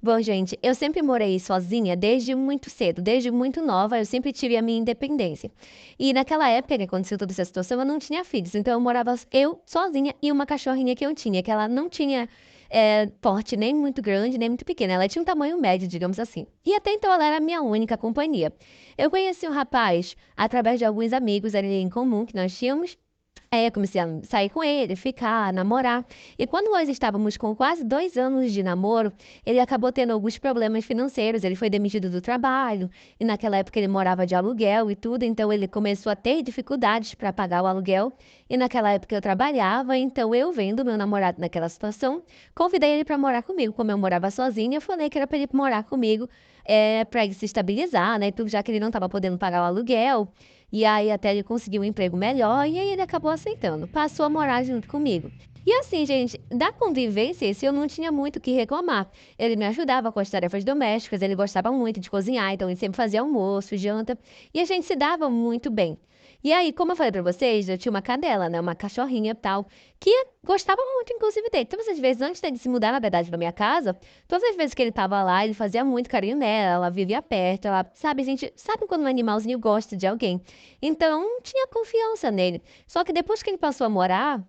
Bom, gente, eu sempre morei sozinha desde muito cedo, desde muito nova, eu sempre tive a minha independência. E naquela época que aconteceu toda essa situação, eu não tinha filhos, então eu morava eu sozinha e uma cachorrinha que eu tinha, que ela não tinha porte nem muito grande, nem muito pequeno, ela tinha um tamanho médio, digamos assim. E até então ela era a minha única companhia. Eu conheci um rapaz através de alguns amigos ali em comum que nós tínhamos. Aí eu comecei a sair com ele, ficar, namorar. E quando nós estávamos com quase 2 anos de namoro, ele acabou tendo alguns problemas financeiros. Ele foi demitido do trabalho, e naquela época ele morava de aluguel e tudo, então ele começou a ter dificuldades para pagar o aluguel. E naquela época eu trabalhava, então eu vendo meu namorado naquela situação, convidei ele para morar comigo. Como eu morava sozinha, eu falei que era para ele morar comigo, para ele se estabilizar, né? Tudo, já que ele não estava podendo pagar o aluguel. E aí até ele conseguiu um emprego melhor e aí ele acabou aceitando. Passou a morar junto comigo. E assim, gente, da convivência, esse eu não tinha muito o que reclamar. Ele me ajudava com as tarefas domésticas, ele gostava muito de cozinhar, então ele sempre fazia almoço, janta, e a gente se dava muito bem. E aí, como eu falei pra vocês, eu tinha uma cadela, né, uma cachorrinha e tal, que gostava muito, inclusive, dele. Todas as vezes, antes dele se mudar, na verdade, da minha casa, todas as vezes que ele tava lá, ele fazia muito carinho nela, ela vivia perto, ela, sabe, gente, sabe quando um animalzinho gosta de alguém? Então, tinha confiança nele. Só que depois que ele passou a morar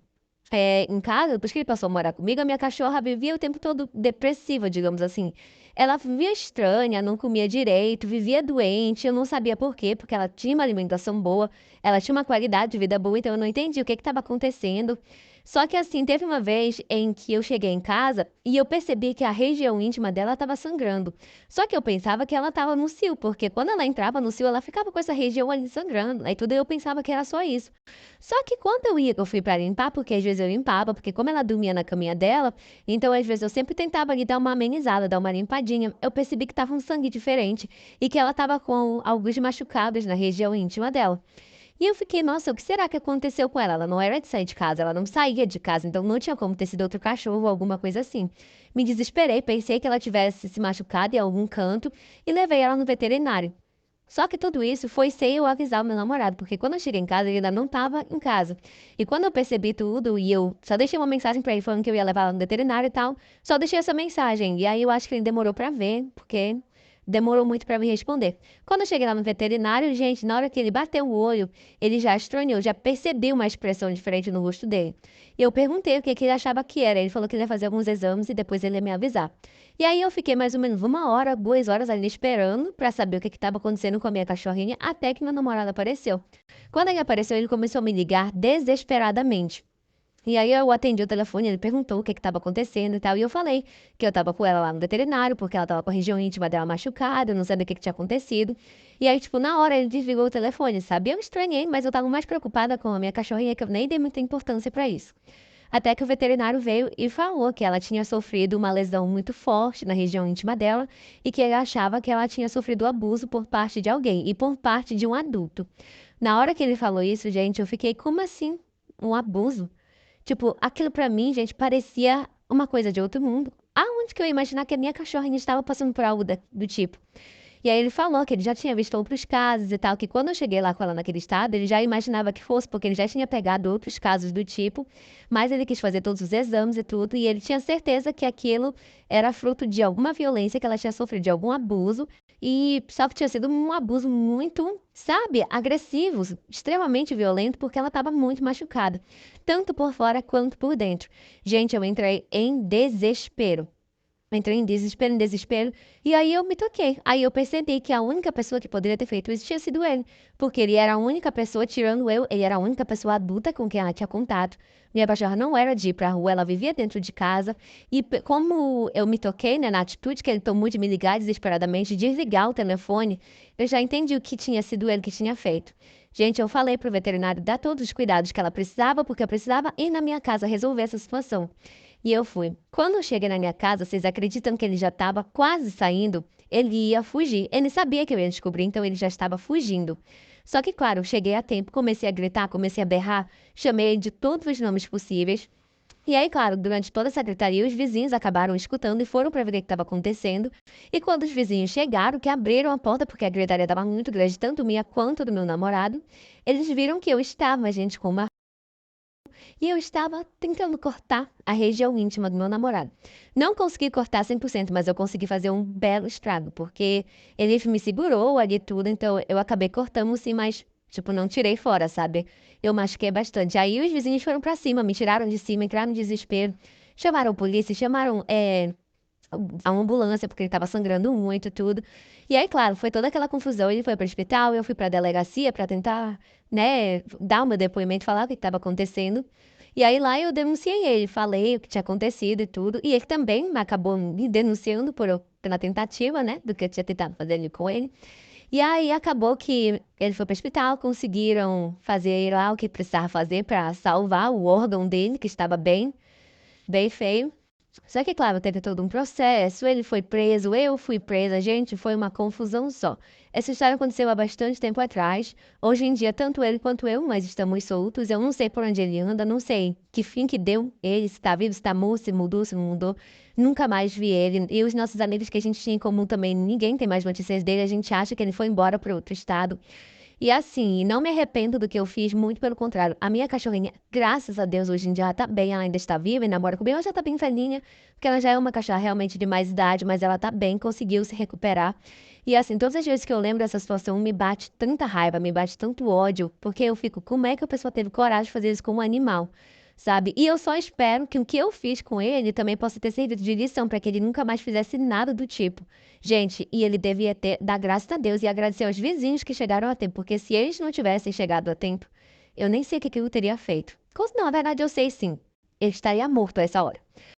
em casa, depois que ele passou a morar comigo, a minha cachorra vivia o tempo todo depressiva, digamos assim. Ela vivia estranha, não comia direito, vivia doente, eu não sabia por quê, porque ela tinha uma alimentação boa, ela tinha uma qualidade de vida boa, então eu não entendi o que estava acontecendo. Só que assim, teve uma vez em que eu cheguei em casa e eu percebi que a região íntima dela estava sangrando. Só que eu pensava que ela estava no cio, porque quando ela entrava no cio, ela ficava com essa região ali sangrando. Aí tudo eu pensava que era só isso. Só que quando eu ia, que eu fui para limpar, porque às vezes eu limpava, porque como ela dormia na caminha dela, então às vezes eu sempre tentava ali dar uma amenizada, dar uma limpadinha. Eu percebi que tava um sangue diferente e que ela tava com alguns machucados na região íntima dela. E eu fiquei, nossa, o que será que aconteceu com ela? Ela não era de sair de casa, ela não saía de casa, então não tinha como ter sido outro cachorro ou alguma coisa assim. Me desesperei, pensei que ela tivesse se machucado em algum canto e levei ela no veterinário. Só que tudo isso foi sem eu avisar o meu namorado, porque quando eu cheguei em casa, ele ainda não estava em casa. E quando eu percebi tudo, e eu só deixei uma mensagem para ele falando que eu ia levar ela no veterinário e tal, só deixei essa mensagem. E aí eu acho que ele demorou para ver, porque demorou muito para me responder. Quando eu cheguei lá no veterinário, gente, na hora que ele bateu o olho, ele já estranhou, já percebeu uma expressão diferente no rosto dele. E eu perguntei o que que ele achava que era. Ele falou que ele ia fazer alguns exames e depois ele ia me avisar. E aí eu fiquei mais ou menos 1 hora, 2 horas ali esperando para saber o que estava acontecendo com a minha cachorrinha, até que meu namorado apareceu. Quando ele apareceu, ele começou a me ligar desesperadamente. E aí eu atendi o telefone, ele perguntou o que estava acontecendo e tal, e eu falei que eu estava com ela lá no veterinário, porque ela estava com a região íntima dela machucada, eu não sabia o que tinha acontecido. E aí, tipo, na hora ele desligou o telefone, sabe? Eu estranhei, mas eu estava mais preocupada com a minha cachorrinha, que eu nem dei muita importância para isso. Até que o veterinário veio e falou que ela tinha sofrido uma lesão muito forte na região íntima dela e que ele achava que ela tinha sofrido abuso por parte de alguém e por parte de um adulto. Na hora que ele falou isso, gente, eu fiquei, como assim? Um abuso? Tipo, aquilo pra mim, gente, parecia uma coisa de outro mundo. Aonde que eu ia imaginar que a minha cachorrinha estava passando por algo do tipo? E aí ele falou que ele já tinha visto outros casos e tal, que quando eu cheguei lá com ela naquele estado, ele já imaginava que fosse, porque ele já tinha pegado outros casos do tipo, mas ele quis fazer todos os exames e tudo, e ele tinha certeza que aquilo era fruto de alguma violência que ela tinha sofrido, de algum abuso, e só que tinha sido um abuso muito, sabe, agressivo, extremamente violento, porque ela estava muito machucada, tanto por fora quanto por dentro. Gente, eu entrei em desespero. Entrei em desespero, e aí eu me toquei. Aí eu percebi que a única pessoa que poderia ter feito isso tinha sido ele. Porque ele era a única pessoa, tirando eu, ele era a única pessoa adulta com quem ela tinha contato. Minha cachorra não era de ir pra rua, ela vivia dentro de casa. E como eu me toquei, né, na atitude que ele tomou de me ligar desesperadamente, de desligar o telefone, eu já entendi o que tinha sido ele que tinha feito. Gente, eu falei pro veterinário dar todos os cuidados que ela precisava, porque eu precisava ir na minha casa resolver essa situação. E eu fui. Quando eu cheguei na minha casa, vocês acreditam que ele já estava quase saindo? Ele ia fugir. Ele sabia que eu ia descobrir, então ele já estava fugindo. Só que, claro, eu cheguei a tempo, comecei a gritar, comecei a berrar, chamei ele de todos os nomes possíveis. E aí, claro, durante toda essa gritaria, os vizinhos acabaram escutando e foram para ver o que estava acontecendo. E quando os vizinhos chegaram, que abriram a porta, porque a gritaria estava muito grande, tanto minha quanto do meu namorado, eles viram que eu estava, gente, com uma e eu estava tentando cortar a região íntima do meu namorado. Não consegui cortar 100%, mas eu consegui fazer um belo estrago, porque ele me segurou ali tudo, então eu acabei cortando sim, mas, tipo, não tirei fora, sabe? Eu machuquei bastante. Aí os vizinhos foram pra cima, me tiraram de cima, entraram no desespero, chamaram a polícia, chamaram a ambulância, porque ele estava sangrando muito, tudo. E aí, claro, foi toda aquela confusão. Ele foi para o hospital, eu fui para a delegacia para tentar, né, dar o meu depoimento, falar o que estava acontecendo. E aí lá eu denunciei ele, falei o que tinha acontecido e tudo. E ele também acabou me denunciando pela tentativa, né, do que eu tinha tentado fazer ali com ele. E aí acabou que ele foi para o hospital, conseguiram fazer lá o que precisava fazer para salvar o órgão dele, que estava bem, bem feio. Só que, claro, teve todo um processo, ele foi preso, eu fui presa, gente, foi uma confusão só. Essa história aconteceu há bastante tempo atrás. Hoje em dia, tanto ele quanto eu, nós estamos soltos. Eu não sei por onde ele anda, não sei que fim que deu ele, se tá vivo, se tá morto, se mudou, se não mudou. Nunca mais vi ele. E os nossos amigos que a gente tinha em comum também, ninguém tem mais notícias dele. A gente acha que ele foi embora para outro estado. E assim, não me arrependo do que eu fiz, muito pelo contrário. A minha cachorrinha, graças a Deus, hoje em dia ela tá bem, ela ainda está viva e namora comigo. Ela já tá bem velhinha, porque ela já é uma cachorra realmente de mais idade, mas ela tá bem, conseguiu se recuperar. E assim, todas as vezes que eu lembro dessa situação, me bate tanta raiva, me bate tanto ódio, porque eu fico, como é que a pessoa teve coragem de fazer isso com um animal? Sabe? E eu só espero que o que eu fiz com ele também possa ter servido de lição para que ele nunca mais fizesse nada do tipo. Gente, e ele devia ter, dar graças a Deus e agradecer aos vizinhos que chegaram a tempo, porque se eles não tivessem chegado a tempo, eu nem sei o que eu teria feito. Não, na verdade eu sei sim. Ele estaria morto a essa hora.